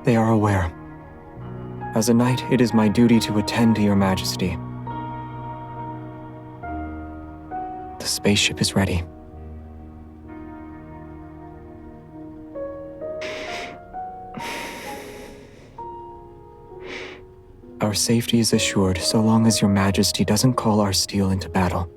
They are aware. As a knight, it is my duty to attend to your majesty. The spaceship is ready. Our safety is assured so long as your majesty doesn't call our steel into battle.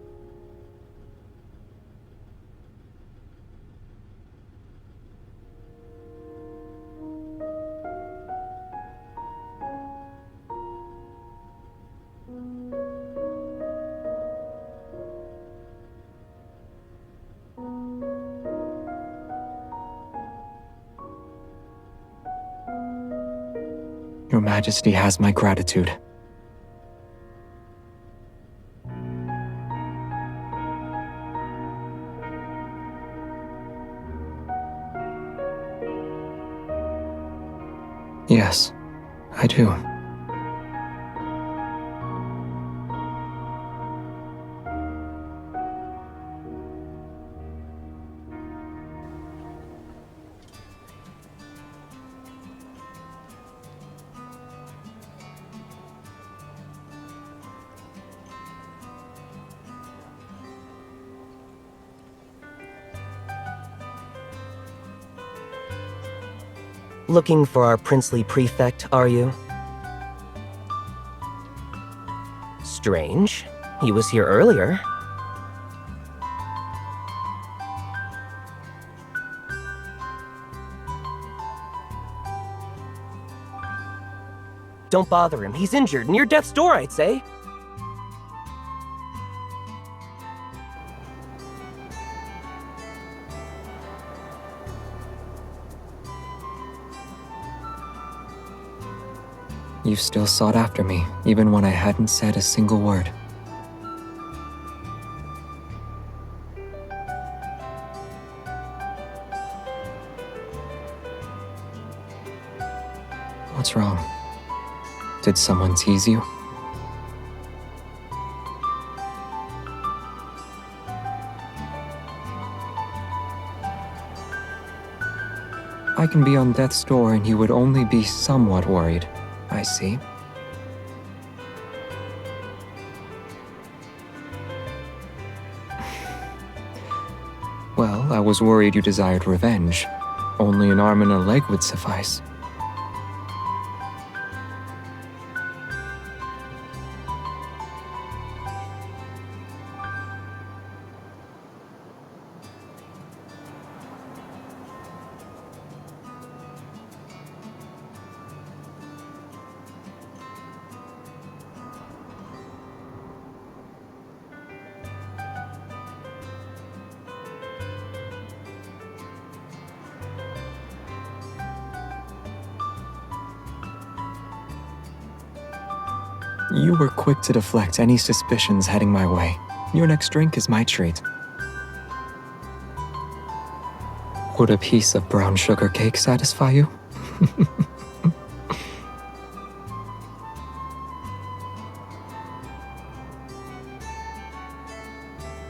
Your Majesty has my gratitude. Yes, I do. Looking for our princely prefect, are you? Strange. He was here earlier. Don't bother him. He's injured, near death's door, I'd say. You still sought after me, even when I hadn't said a single word. What's wrong? Did someone tease you? I can be on death's door and you would only be somewhat worried. I see. Well, I was worried you desired revenge. Only an arm and a leg would suffice. You were quick to deflect any suspicions heading my way. Your next drink is my treat. Would a piece of brown sugar cake satisfy you?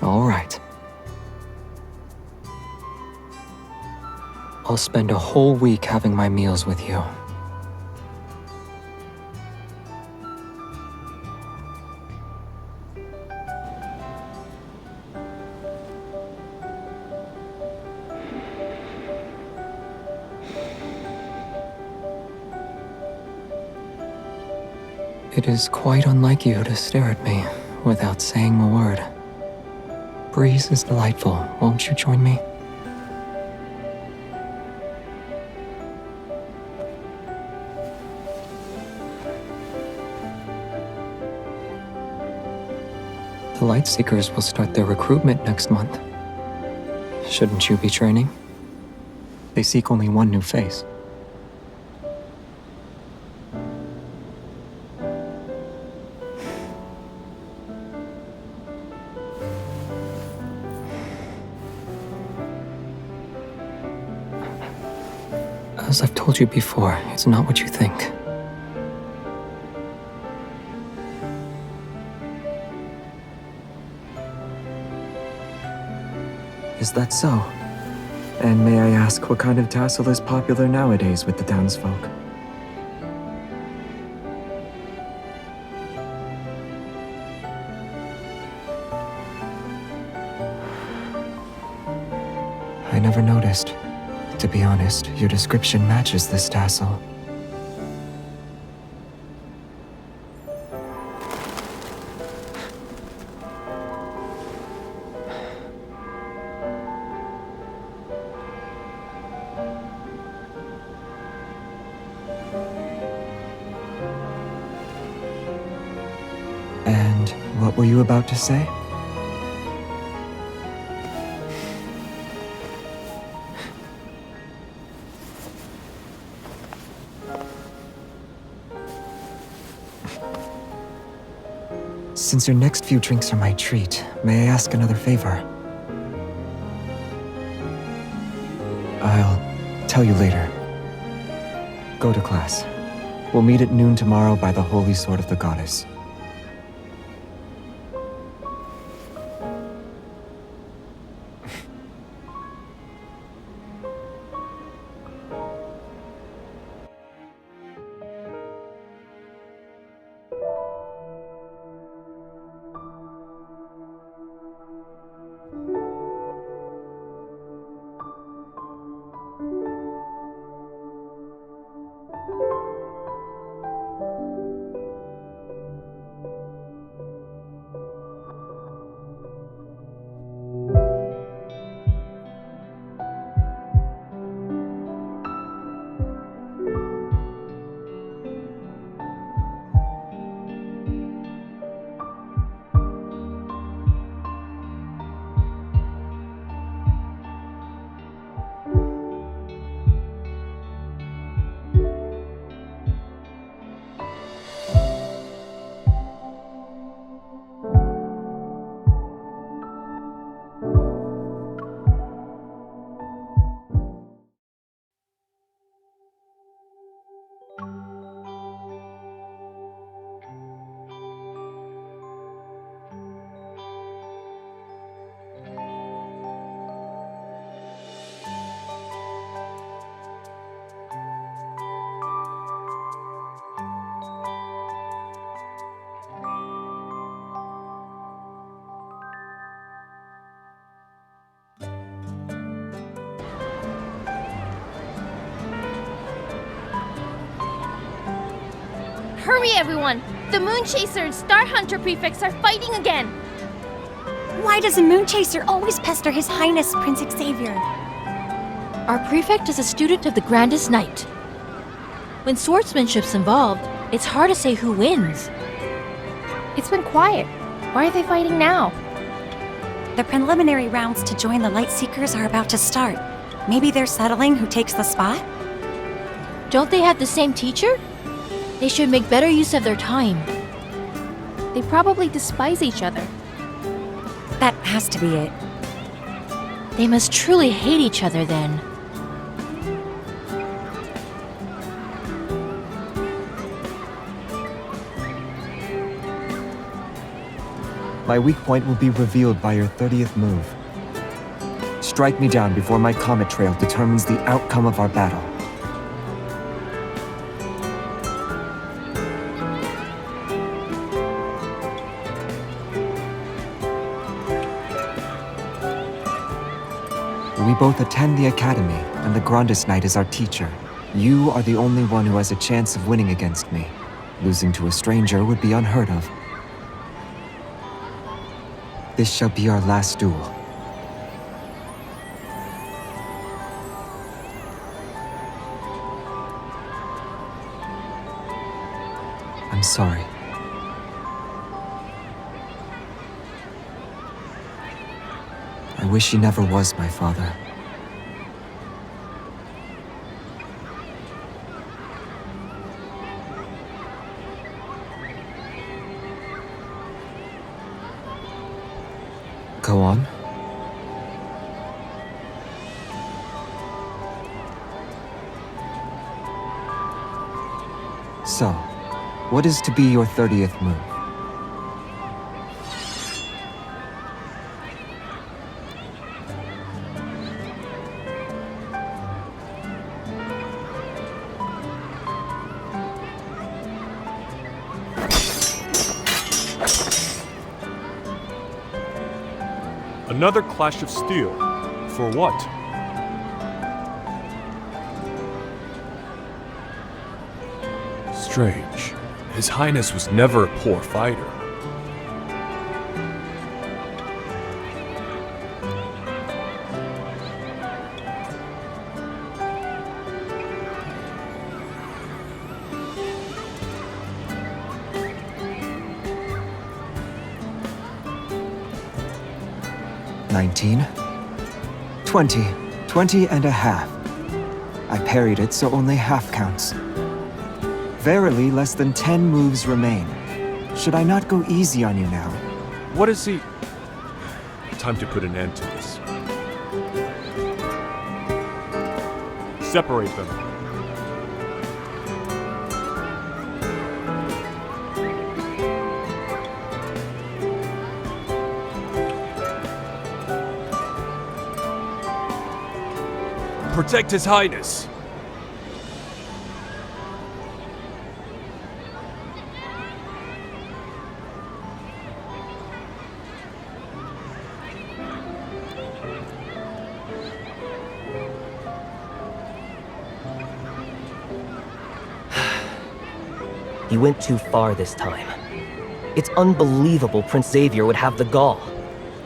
All right. I'll spend a whole week having my meals with you. It is quite unlike you to stare at me without saying a word. Breeze is delightful. Won't you join me? The Lightseekers will start their recruitment next month. Shouldn't you be training? They seek only one new face. As I've told you before, it's not what you think. Is that so? And may I ask what kind of tassel is popular nowadays with the townsfolk? never noticed. To be honest, your description matches this tassel. And what were you about to say? Since your next few drinks are my treat, may I ask another favor? I'll tell you later. Go to class. We'll meet at noon tomorrow by the Holy Sword of the Goddess. Hurry, everyone! The Moon Chaser and Star Hunter prefects are fighting again! Why does a Moon Chaser always pester His Highness Prince Xavier? Our prefect is a student of the Grandest Knight. When swordsmanship's involved, it's hard to say who wins. It's been quiet. Why are they fighting now? The preliminary rounds to join the Lightseekers are about to start. Maybe they're settling who takes the spot? Don't they have the same teacher? They should make better use of their time. They probably despise each other. That has to be it. They must truly hate each other then. My weak point will be revealed by your 30th move. Strike me down before my comet trail determines the outcome of our battle. We both attend the academy, and the Grandest Knight is our teacher. You are the only one who has a chance of winning against me. Losing to a stranger would be unheard of. This shall be our last duel. I'm sorry. I wish he never was my father. Go on. So, what is to be your 30th move? Another clash of steel. For what? strange. His Highness was never a poor fighter. $19, $20, 20 and a half. I parried it, so only half counts. Verily, less than 10 moves remain. Should I not go easy on you now? What is he... Time to put an end to this. Separate them. Protect His Highness! He went too far this time. It's unbelievable Prince Xavier would have the gall.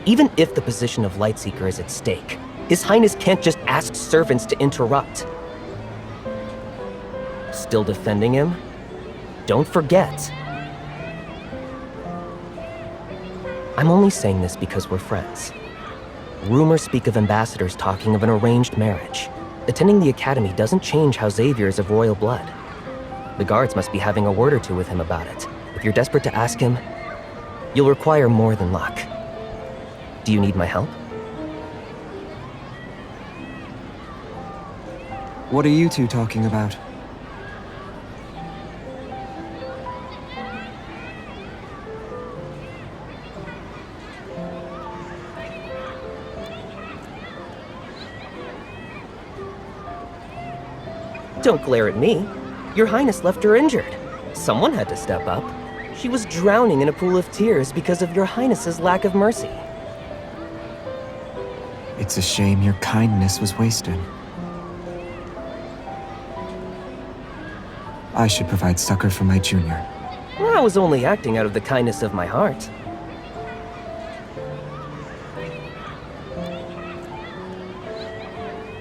Even if the position of Lightseeker is at stake, His Highness can't just ask servants to interrupt. Still defending him? Don't forget. I'm only saying this because we're friends. Rumors speak of ambassadors talking of an arranged marriage. Attending the academy doesn't change how Xavier is of royal blood. The guards must be having a word or two with him about it. If you're desperate to ask him, you'll require more than luck. Do you need my help? What are you two talking about? Don't glare at me. Your Highness left her injured. Someone had to step up. She was drowning in a pool of tears because of your Highness's lack of mercy. It's a shame your kindness was wasted. I should provide succor for my junior. I was only acting out of the kindness of my heart.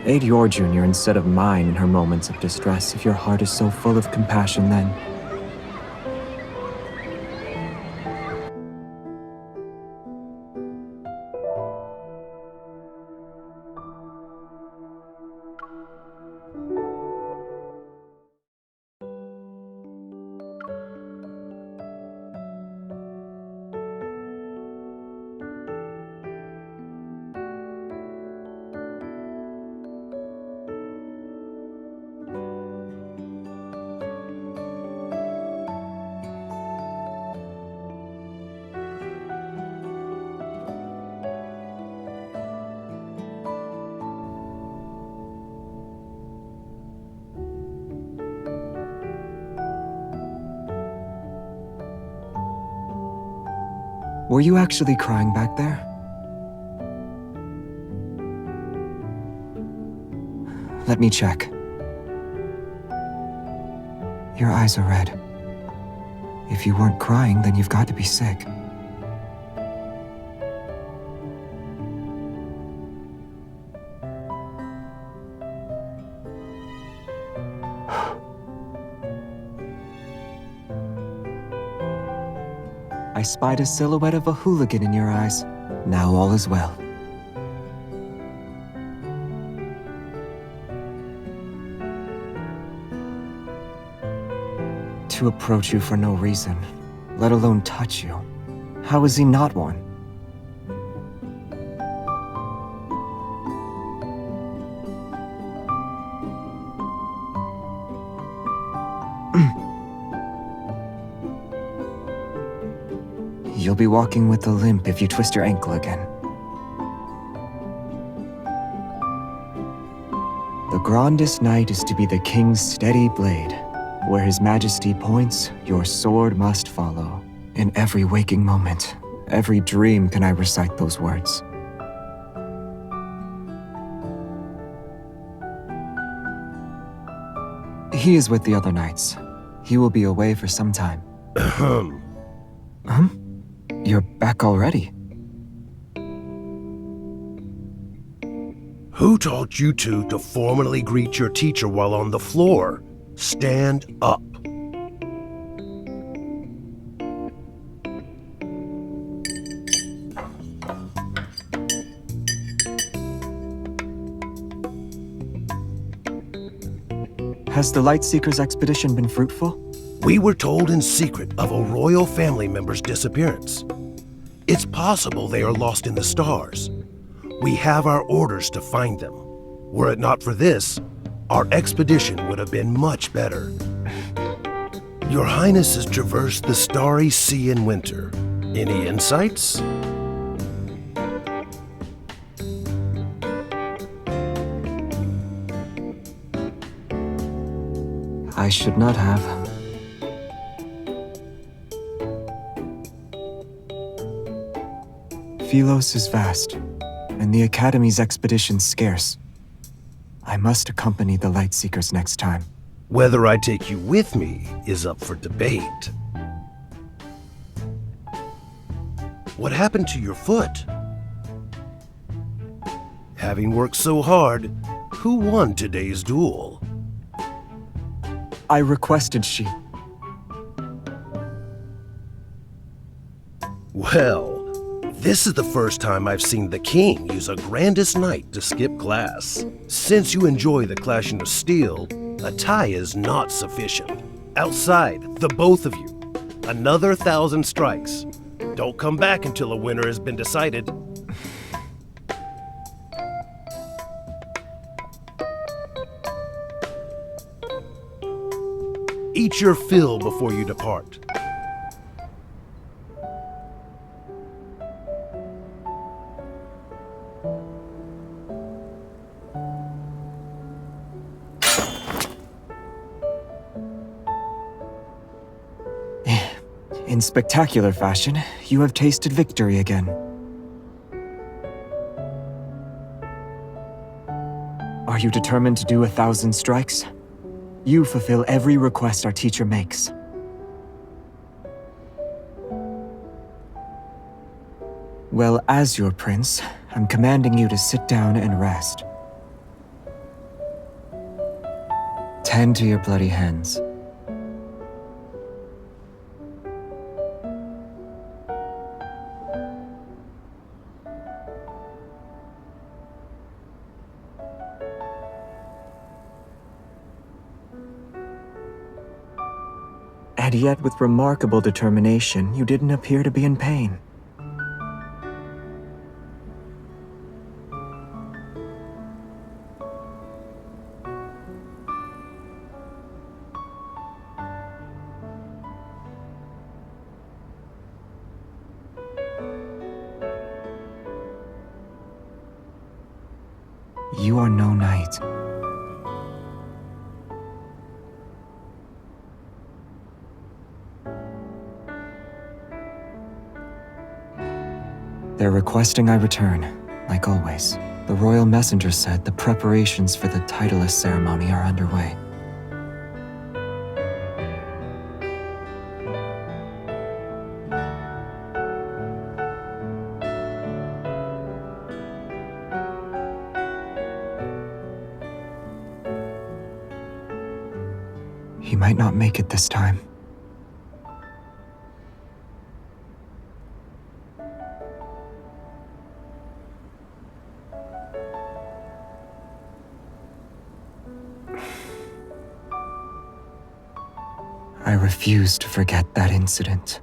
Aid your junior instead of mine in her moments of distress if your heart is so full of compassion then. Were you actually crying back there? Let me check. Your eyes are red. If you weren't crying, then you've got to be sick. I spied a silhouette of a hooligan in your eyes. Now all is well. To approach you for no reason, let alone touch you. How is he not one? You'll be walking with a limp if you twist your ankle again. The grandest knight is to be the king's steady blade. Where his majesty points, your sword must follow. In every waking moment, every dream can I recite those words. He is with the other knights. He will be away for some time. Ahem. You're back already. Who taught you two to formally greet your teacher while on the floor? Stand up. Has the Lightseekers expedition been fruitful? We were told in secret of a royal family member's disappearance. It's possible they are lost in the stars. We have our orders to find them. Were it not for this, our expedition would have been much better. Your Highness has traversed the starry sea in winter. Any insights? I should not have. Philos is vast, and the Academy's expedition scarce. I must accompany the Lightseekers next time. Whether I take you with me is up for debate. What happened to your foot? Having worked so hard, who won today's duel? I requested she. Well, this is the first time I've seen the king use a grandest knight to skip class. Since you enjoy the clashing of steel, a tie is not sufficient. Outside, the both of you. Another 1,000 strikes. Don't come back until a winner has been decided. Eat your fill before you depart. In spectacular fashion, you have tasted victory again. Are you determined to do 1,000 strikes? You fulfill every request our teacher makes. Well, as your prince, I'm commanding you to sit down and rest. Tend to your bloody hands. And yet, with remarkable determination, you didn't appear to be in pain. You are no knight. They're requesting I return, like always. The royal messenger said the preparations for the titleist ceremony are underway. He might not make it this time. I refuse to forget that incident.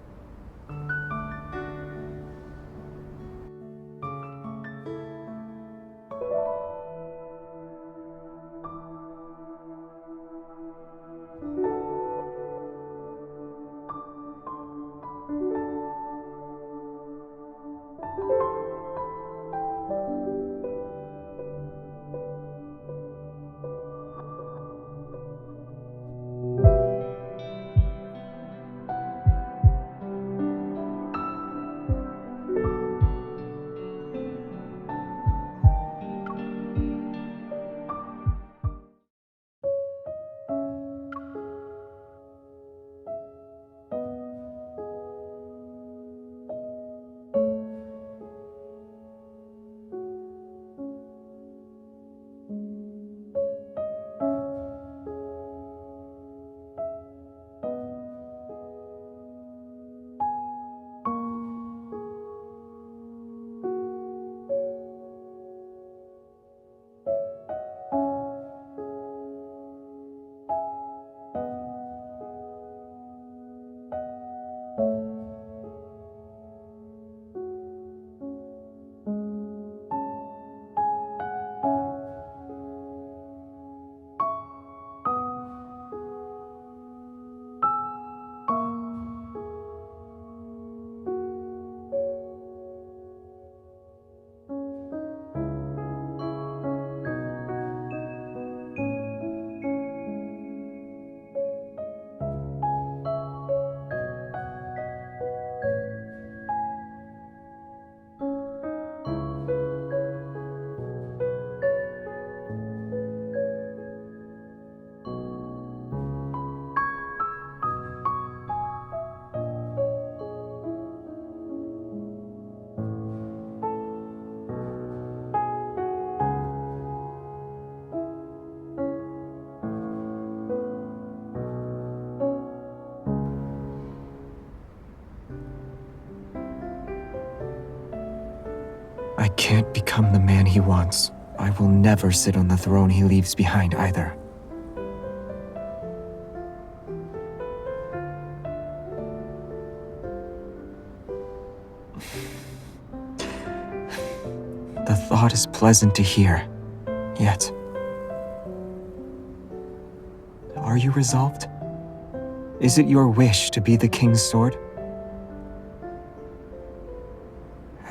can't become the man he wants, I will never sit on the throne he leaves behind either. The thought is pleasant to hear, yet... Are you resolved? Is it your wish to be the king's sword?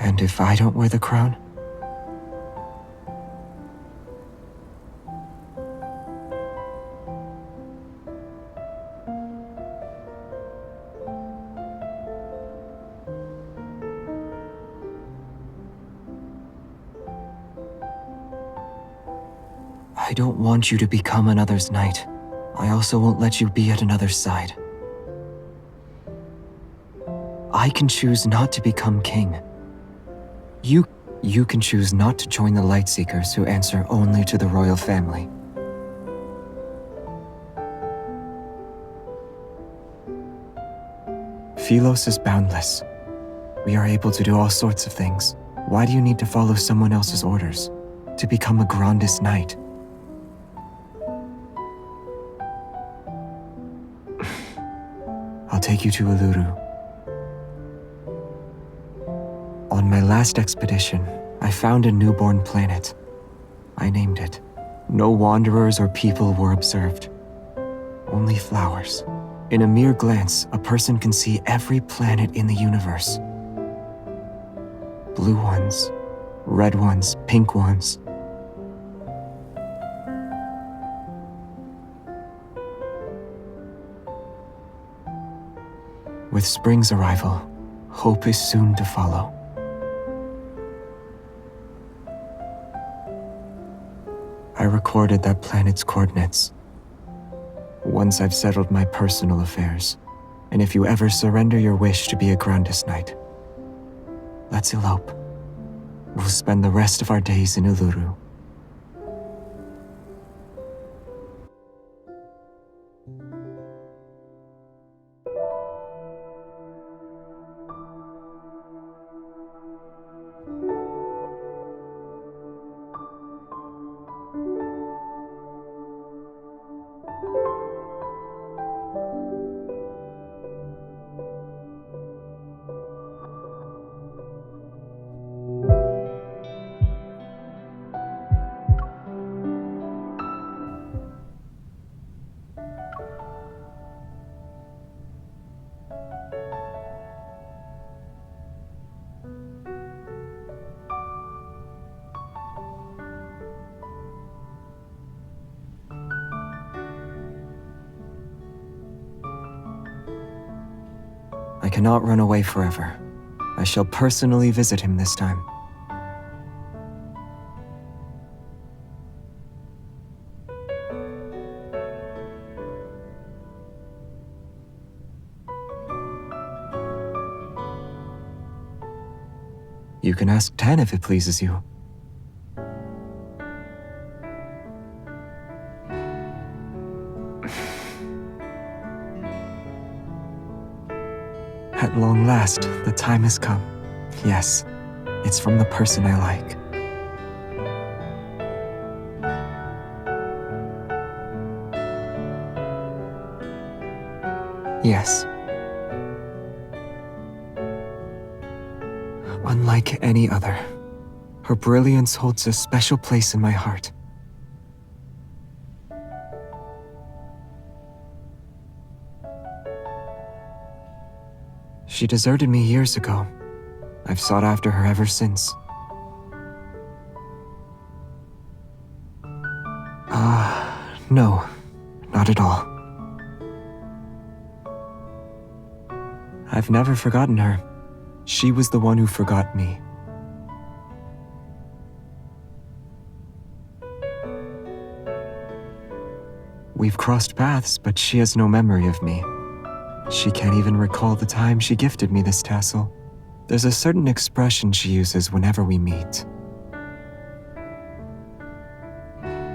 And if I don't wear the crown? I don't want you to become another's knight. I also won't let you be at another's side. I can choose not to become king. You can choose not to join the Lightseekers who answer only to the royal family. Philos is boundless. We are able to do all sorts of things. Why do you need to follow someone else's orders? To become a Grandis Knight? I'll take you to Uluru. On my last expedition, I found a newborn planet. I named it. No wanderers or people were observed. Only flowers. In a mere glance, a person can see every planet in the universe. Blue ones, red ones, pink ones. With spring's arrival, hope is soon to follow. I recorded that planet's coordinates. Once I've settled my personal affairs, and if you ever surrender your wish to be a Grandis Knight, let's elope. We'll spend the rest of our days in Uluru. I cannot run away forever. I shall personally visit him this time. You can ask Tan if it pleases you. At long last, the time has come. Yes, it's from the person I like. Yes. Unlike any other, her brilliance holds a special place in my heart. She deserted me years ago. I've sought after her ever since. No, not at all. I've never forgotten her. She was the one who forgot me. We've crossed paths, but she has no memory of me. She can't even recall the time she gifted me this tassel. There's a certain expression she uses whenever we meet.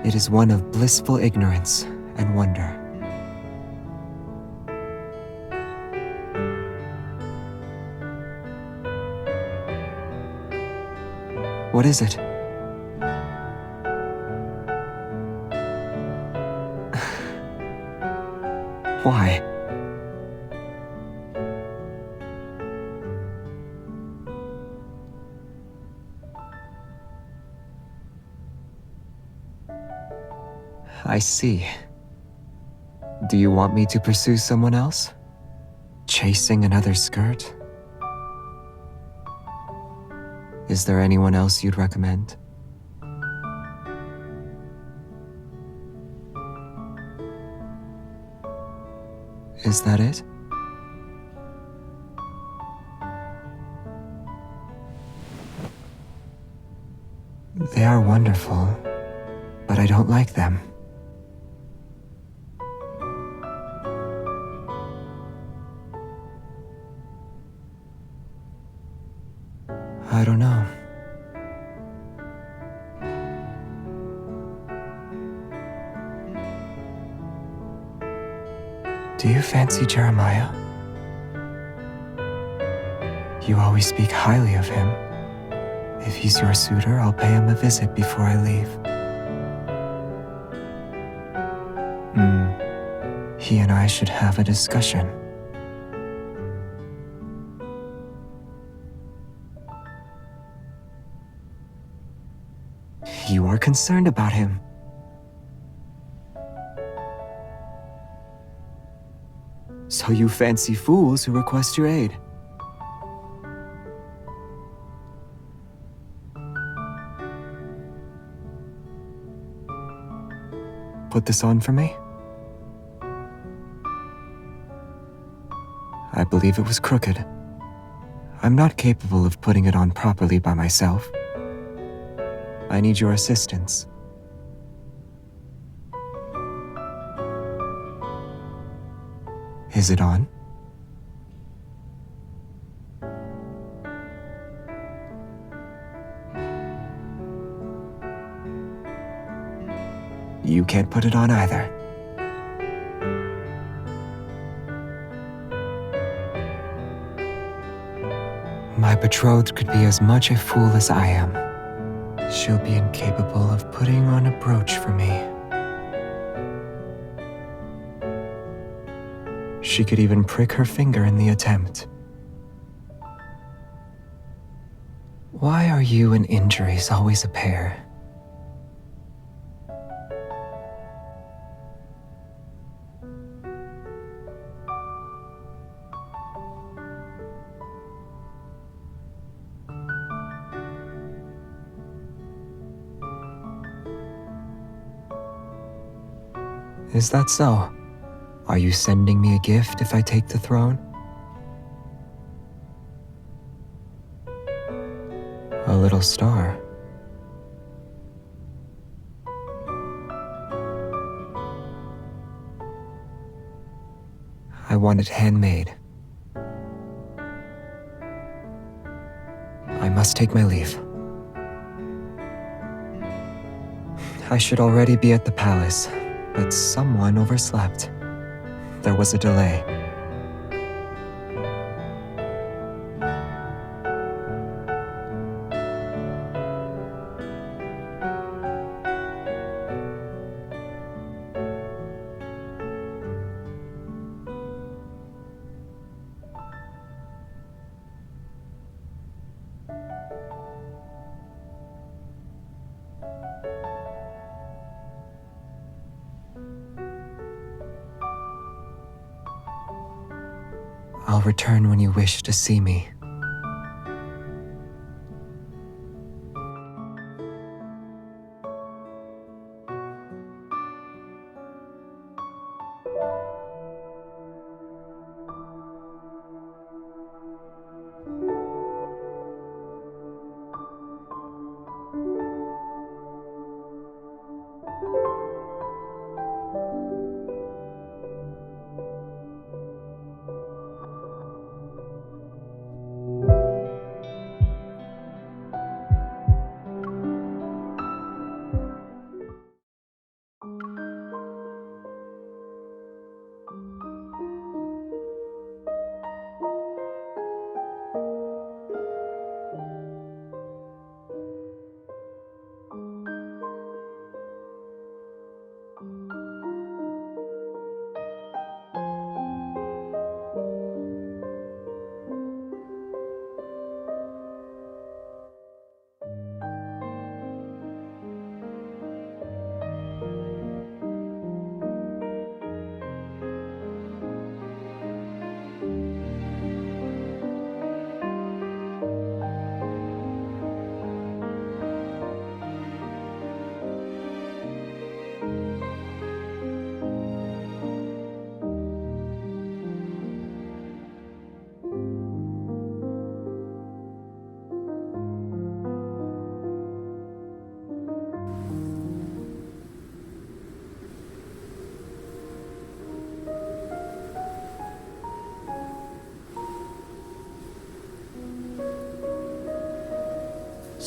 It is one of blissful ignorance and wonder. What is it? Why? I see. Do you want me to pursue someone else? Chasing another skirt? Is there anyone else you'd recommend? Is that it? They are wonderful, but I don't like them. I don't know. Do you fancy Jeremiah? You always speak highly of him. If he's your suitor, I'll pay him a visit before I leave. He and I should have a discussion. You are concerned about him. So you fancy fools who request your aid. Put this on for me? I believe it was crooked. I'm not capable of putting it on properly by myself. I need your assistance. Is it on? You can't put it on either. My betrothed could be as much a fool as I am. She'll be incapable of putting on a brooch for me. She could even prick her finger in the attempt. Why are you and injuries always a pair? Is that so? Are you sending me a gift if I take the throne? A little star. I want it handmade. I must take my leave. I should already be at the palace, but someone overslept. There was a delay. I'll return when you wish to see me.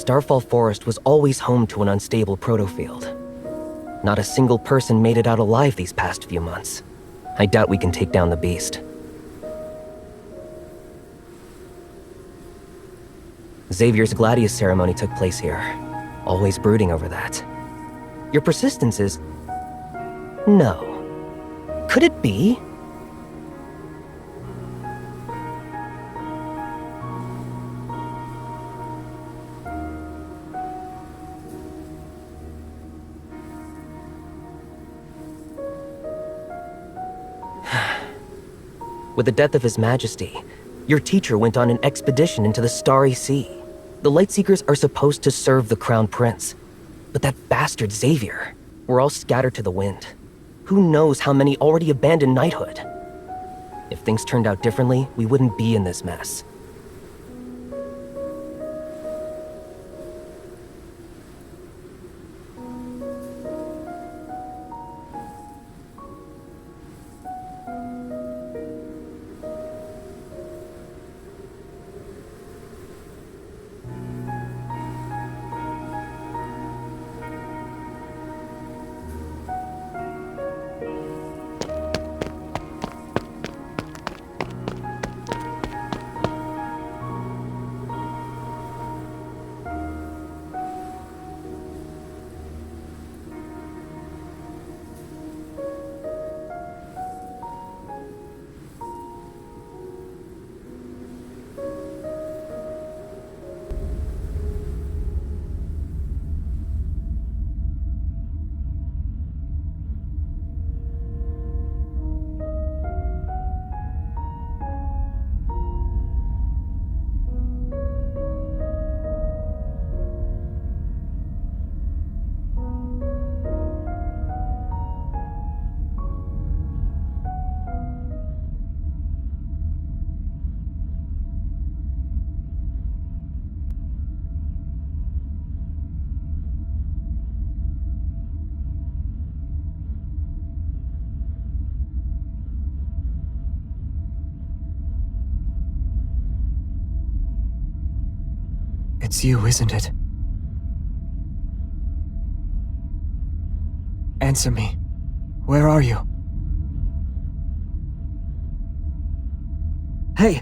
Starfall Forest was always home to an unstable protofield. Not a single person made it out alive these past few months. I doubt we can take down the beast. Xavier's Gladius ceremony took place here. Always brooding over that. Your persistence is... No. Could it be? With the death of His Majesty, your teacher went on an expedition into the Starry Sea. The Lightseekers are supposed to serve the Crown Prince. But that bastard Xavier, we're all scattered to the wind. Who knows how many already abandoned knighthood? If things turned out differently, we wouldn't be in this mess. It's you, isn't it? Answer me. Where are you? Hey!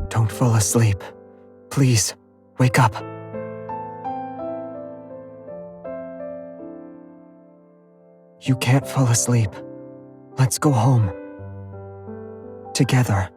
Don't fall asleep. Please, wake up. You can't fall asleep. Let's go home. Together.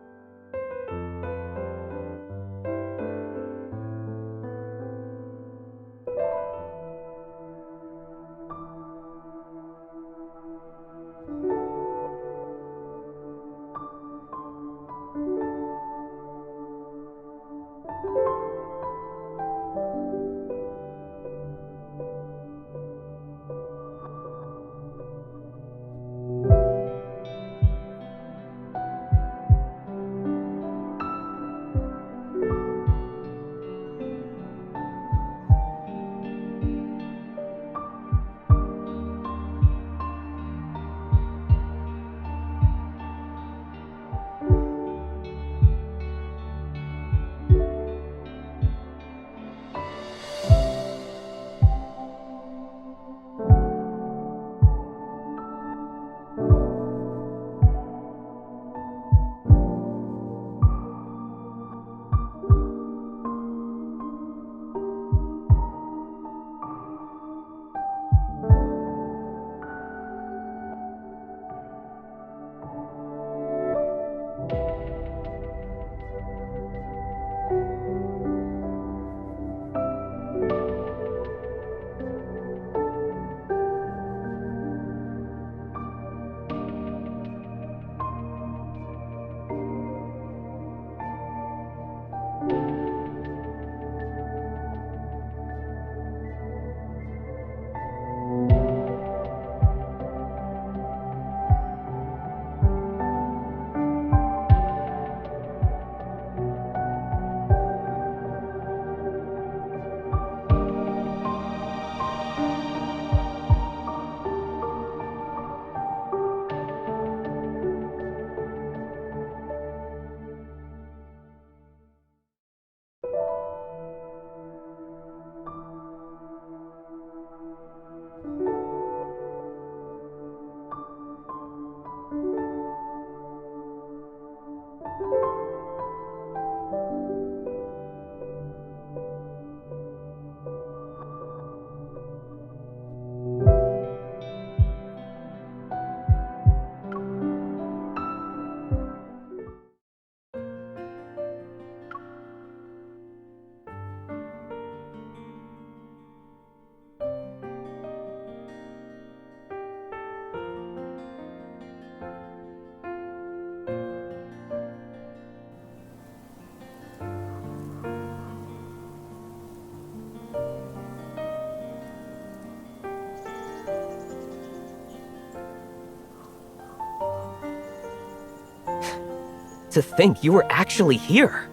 To think you were actually here.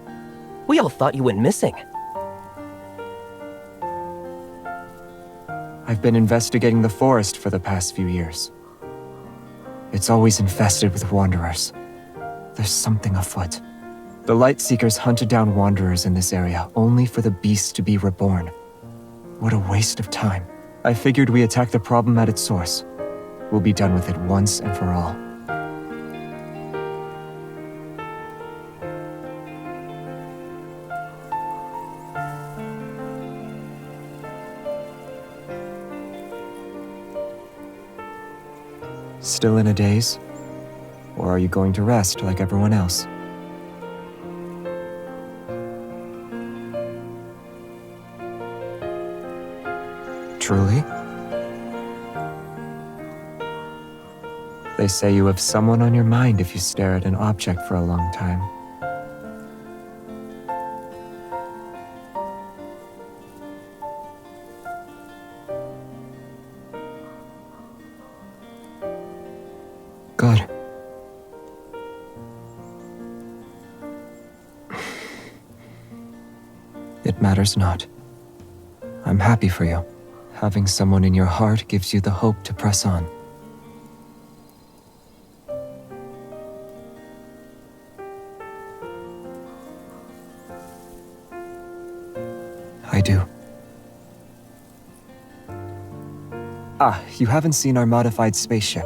We all thought you went missing. I've been investigating the forest for the past few years. It's always infested with wanderers. There's something afoot. The Lightseekers hunted down wanderers in this area only for the beast to be reborn. What a waste of time. I figured we attack the problem at its source. We'll be done with it once and for all. Still in a daze? Or are you going to rest like everyone else? Truly? They say you have someone on your mind if you stare at an object for a long time. Good. It matters not. I'm happy for you. Having someone in your heart gives you the hope to press on. I do. Ah, you haven't seen our modified spaceship.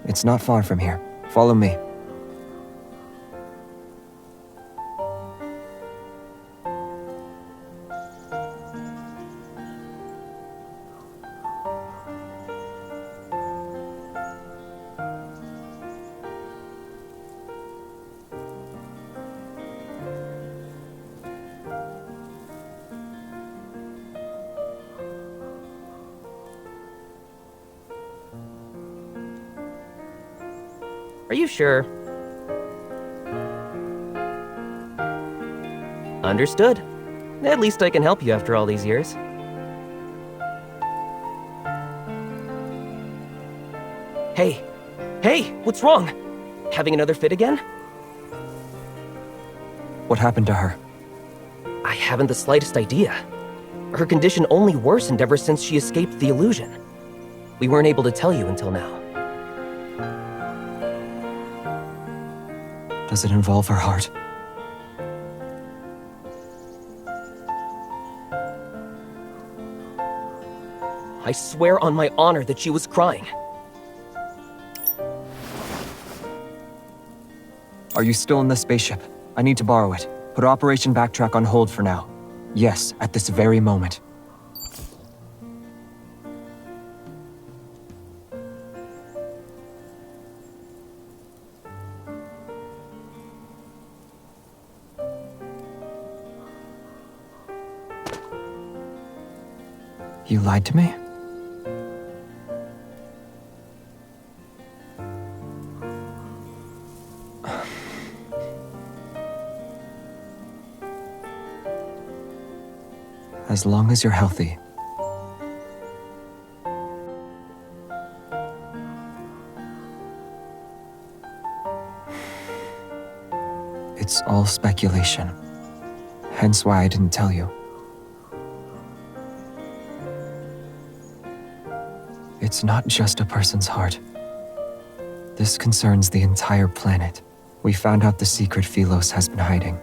It's not far from here. Follow me. Are you sure? Understood. At least I can help you after all these years. Hey! Hey! What's wrong? Having another fit again? What happened to her? I haven't the slightest idea. Her condition only worsened ever since she escaped the illusion. We weren't able to tell you until now. Does it involve her heart? I swear on my honor that she was crying. Are you still in the spaceship? I need to borrow it. Put Operation Backtrack on hold for now. Yes, at this very moment. You lied to me? As long as you're healthy. It's all speculation. Hence why I didn't tell you. It's not just a person's heart. This concerns the entire planet. We found out the secret Philos has been hiding.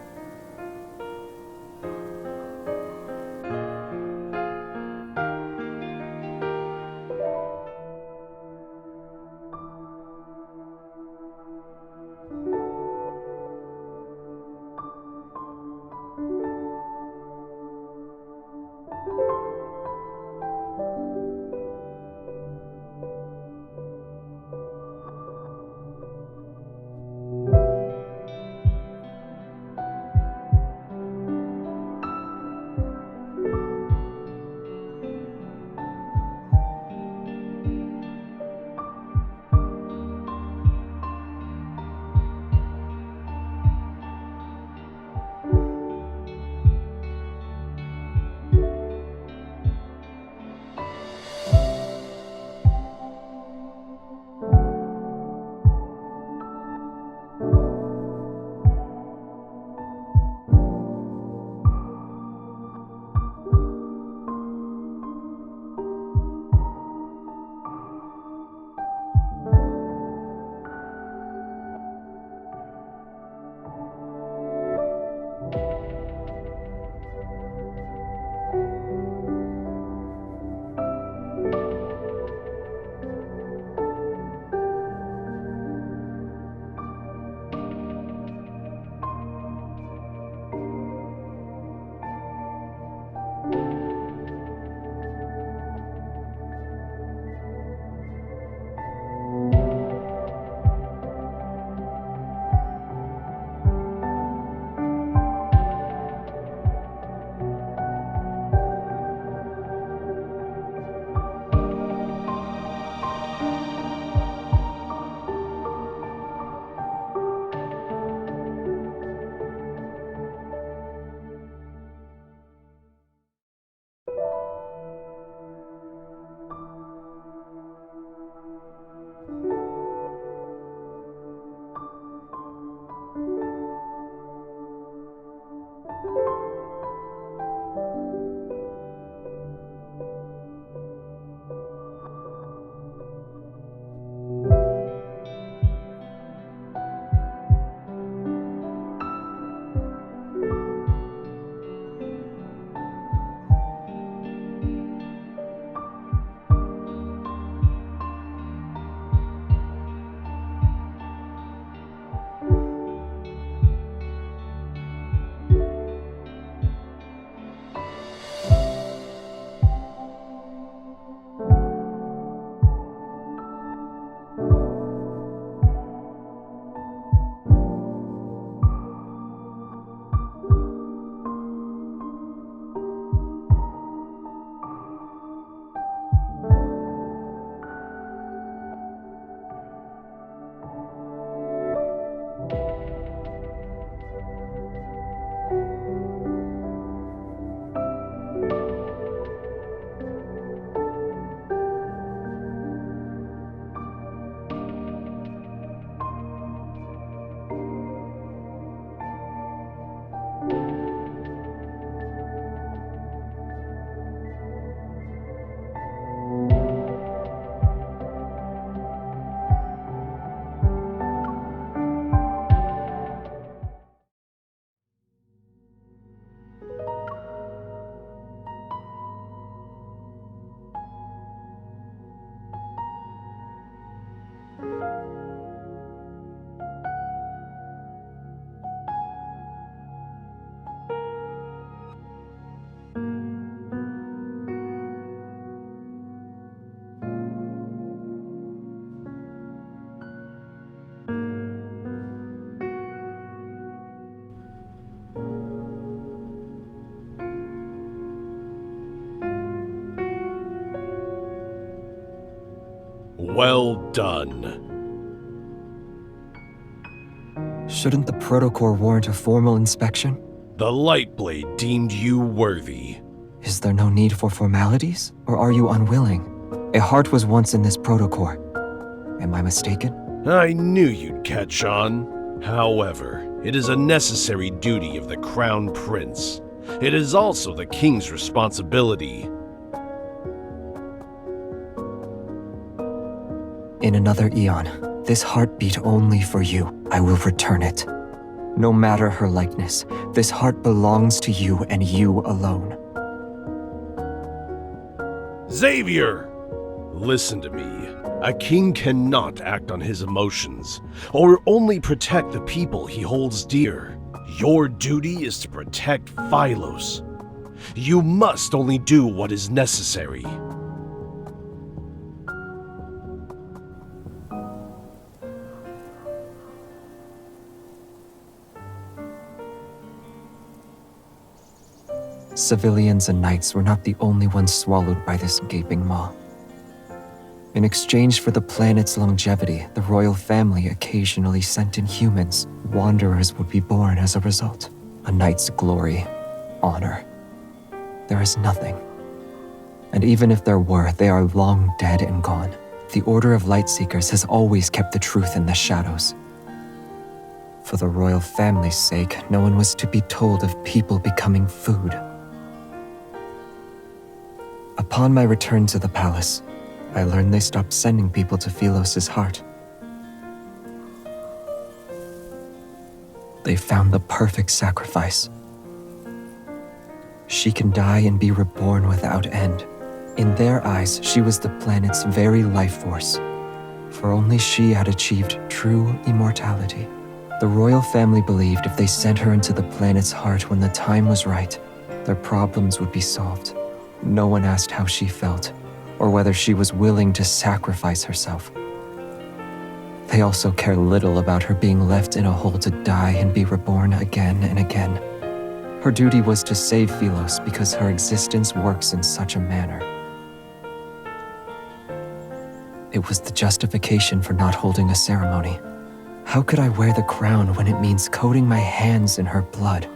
Well done. Shouldn't the protocol warrant a formal inspection? The Lightblade deemed you worthy. Is there no need for formalities, or are you unwilling? A heart was once in this protocol. Am I mistaken? I knew you'd catch on. However, it is a necessary duty of the Crown Prince. It is also the King's responsibility. In another eon, this heart beat only for you. I will return it. No matter her likeness, this heart belongs to you and you alone. Xavier! Listen to me. A king cannot act on his emotions, or only protect the people he holds dear. Your duty is to protect Phylos. You must only do what is necessary. Civilians and knights were not the only ones swallowed by this gaping maw. In exchange for the planet's longevity, the royal family occasionally sent in humans. Wanderers would be born as a result. A knight's glory, honor. There is nothing. And even if there were, they are long dead and gone. The Order of Lightseekers has always kept the truth in the shadows. For the royal family's sake, no one was to be told of people becoming food. Upon my return to the palace, I learned they stopped sending people to Phylos' heart. They found the perfect sacrifice. She can die and be reborn without end. In their eyes, she was the planet's very life force, for only she had achieved true immortality. The royal family believed if they sent her into the planet's heart when the time was right, their problems would be solved. No one asked how she felt, or whether she was willing to sacrifice herself. They also care little about her being left in a hole to die and be reborn again and again. Her duty was to save Phylos because her existence works in such a manner. It was the justification for not holding a ceremony. How could I wear the crown when it means coating my hands in her blood?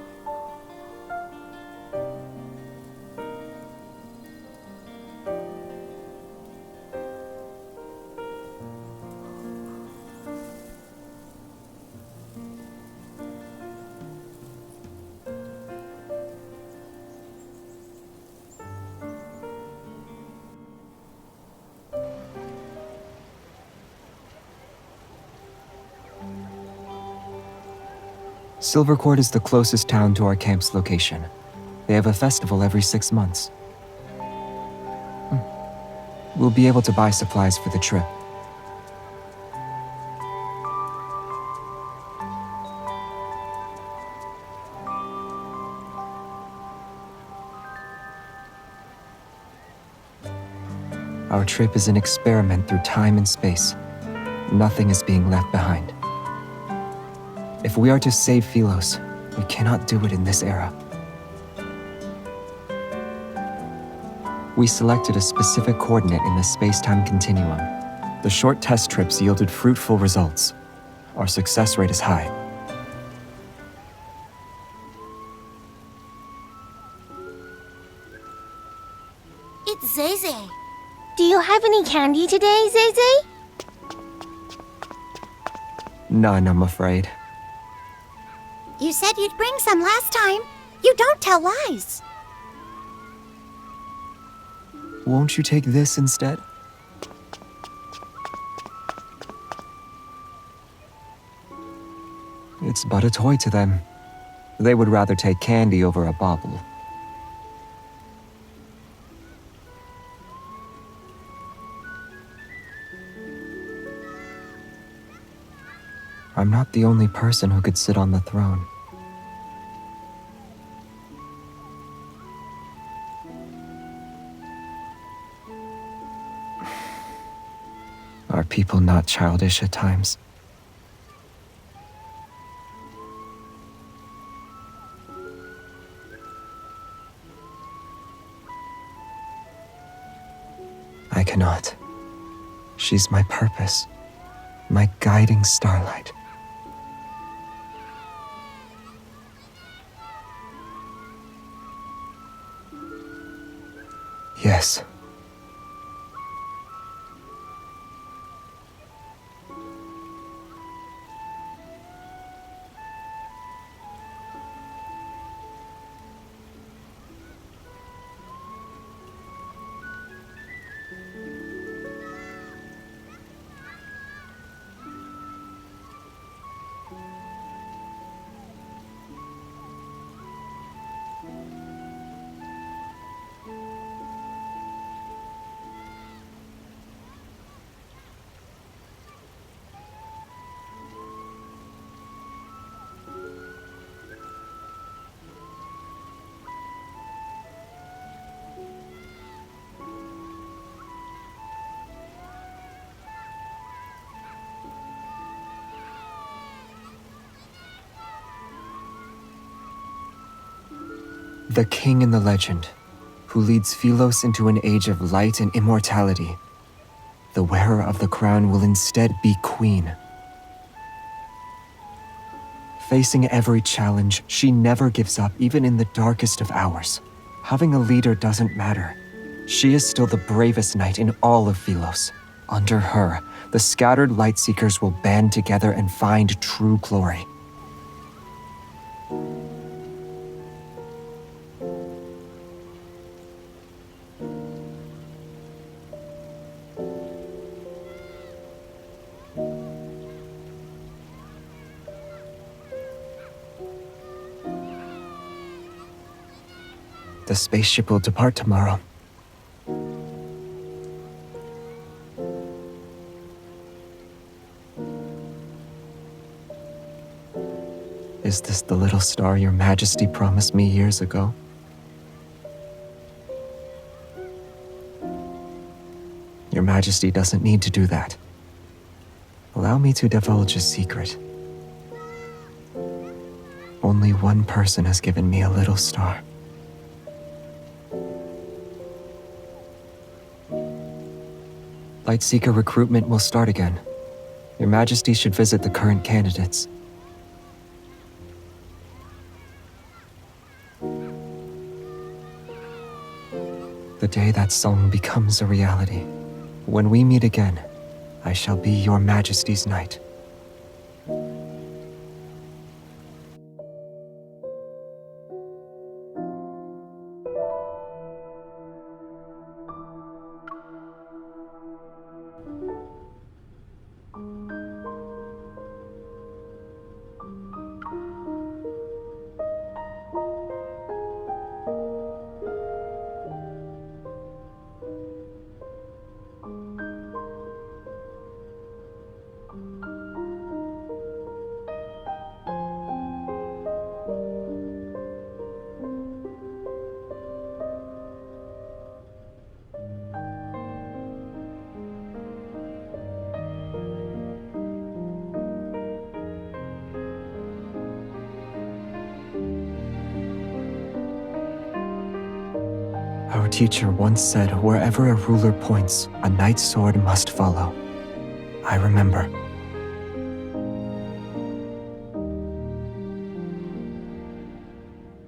Silvercourt is the closest town to our camp's location. They have a festival every 6 months. We'll be able to buy supplies for the trip. Our trip is an experiment through time and space. Nothing is being left behind. If we are to save Phylos, we cannot do it in this era. We selected a specific coordinate in the space-time continuum. The short test trips yielded fruitful results. Our success rate is high. It's Zeze. Do you have any candy today, Zeze? None, I'm afraid. You said you'd bring some last time. You don't tell lies. Won't you take this instead? It's but a toy to them. They would rather take candy over a bauble. I'm not the only person who could sit on the throne. Are people not childish at times? I cannot. She's my purpose, my guiding starlight. Yes. The king in the legend, who leads Philos into an age of light and immortality. The wearer of the crown will instead be queen. Facing every challenge, she never gives up, even in the darkest of hours. Having a leader doesn't matter. She is still the bravest knight in all of Philos. Under her, the scattered Lightseekers will band together and find true glory. The spaceship will depart tomorrow. Is this the little star Your Majesty promised me years ago? Your Majesty doesn't need to do that. Allow me to divulge a secret. Only one person has given me a little star. Lightseeker recruitment will start again. Your Majesty should visit the current candidates. The day that song becomes a reality. When we meet again, I shall be Your Majesty's knight. Our teacher once said, wherever a ruler points, a knight's sword must follow. I remember.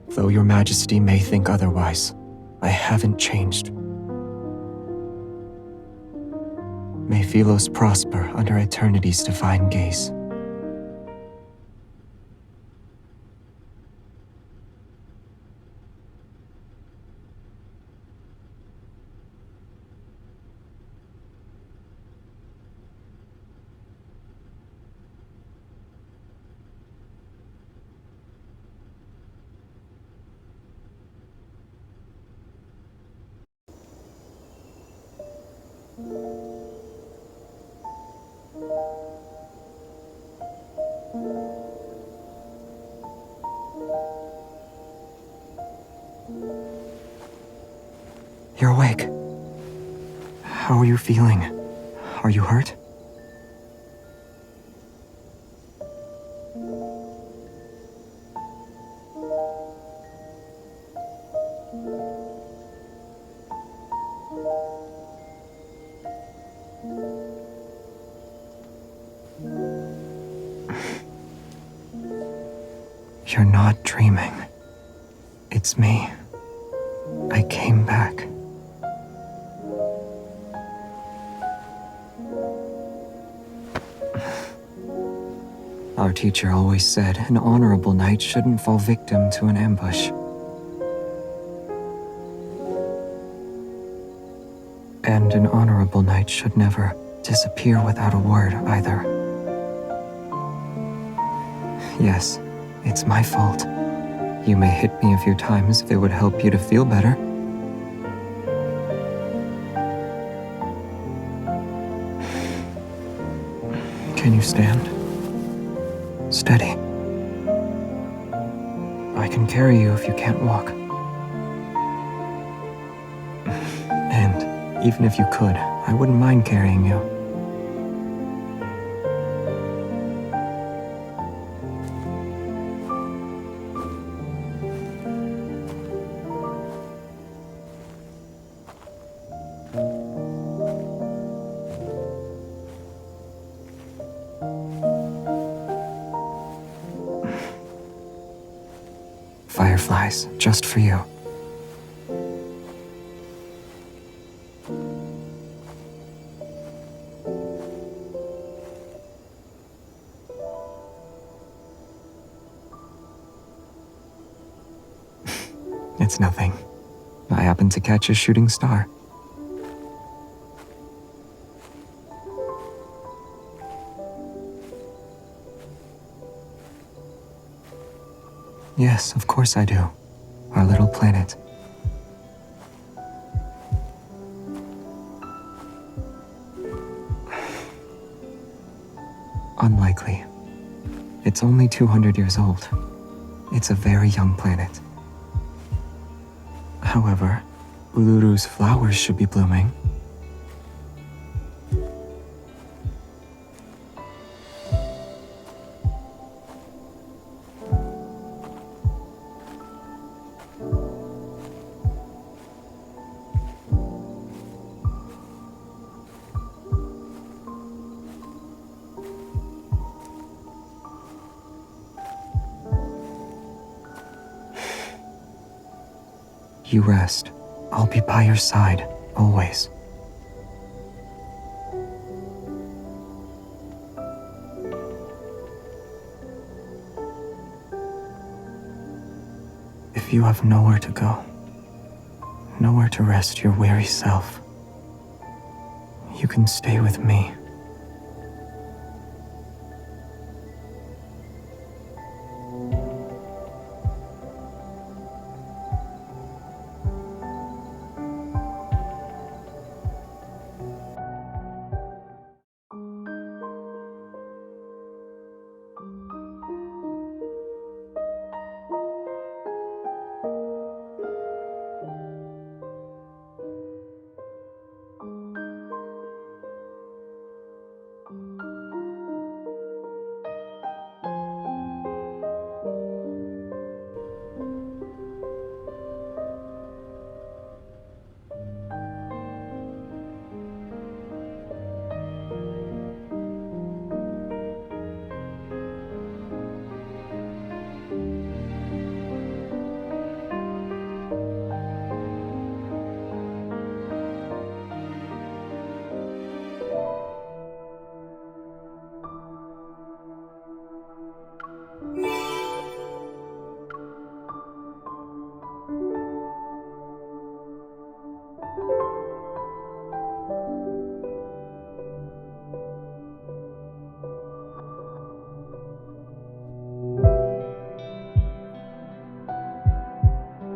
Though Your Majesty may think otherwise, I haven't changed. May Philos prosper under eternity's divine gaze. You're awake. How are you feeling? Are you hurt? You're not dreaming. It's me. I came back. Our teacher always said an honorable knight shouldn't fall victim to an ambush. And an honorable knight should never disappear without a word either. Yes, it's my fault. You may hit me a few times if it would help you to feel better. Can you stand? Steady. I can carry you if you can't walk. And even if you could, I wouldn't mind carrying you. Fireflies, just for you. It's nothing. I happened to catch a shooting star. Yes, of course I do. Our little planet. Unlikely. It's only 200 years old. It's a very young planet. However, Uluru's flowers should be blooming. You rest. I'll be by your side, always. If you have nowhere to go, nowhere to rest your weary self, you can stay with me.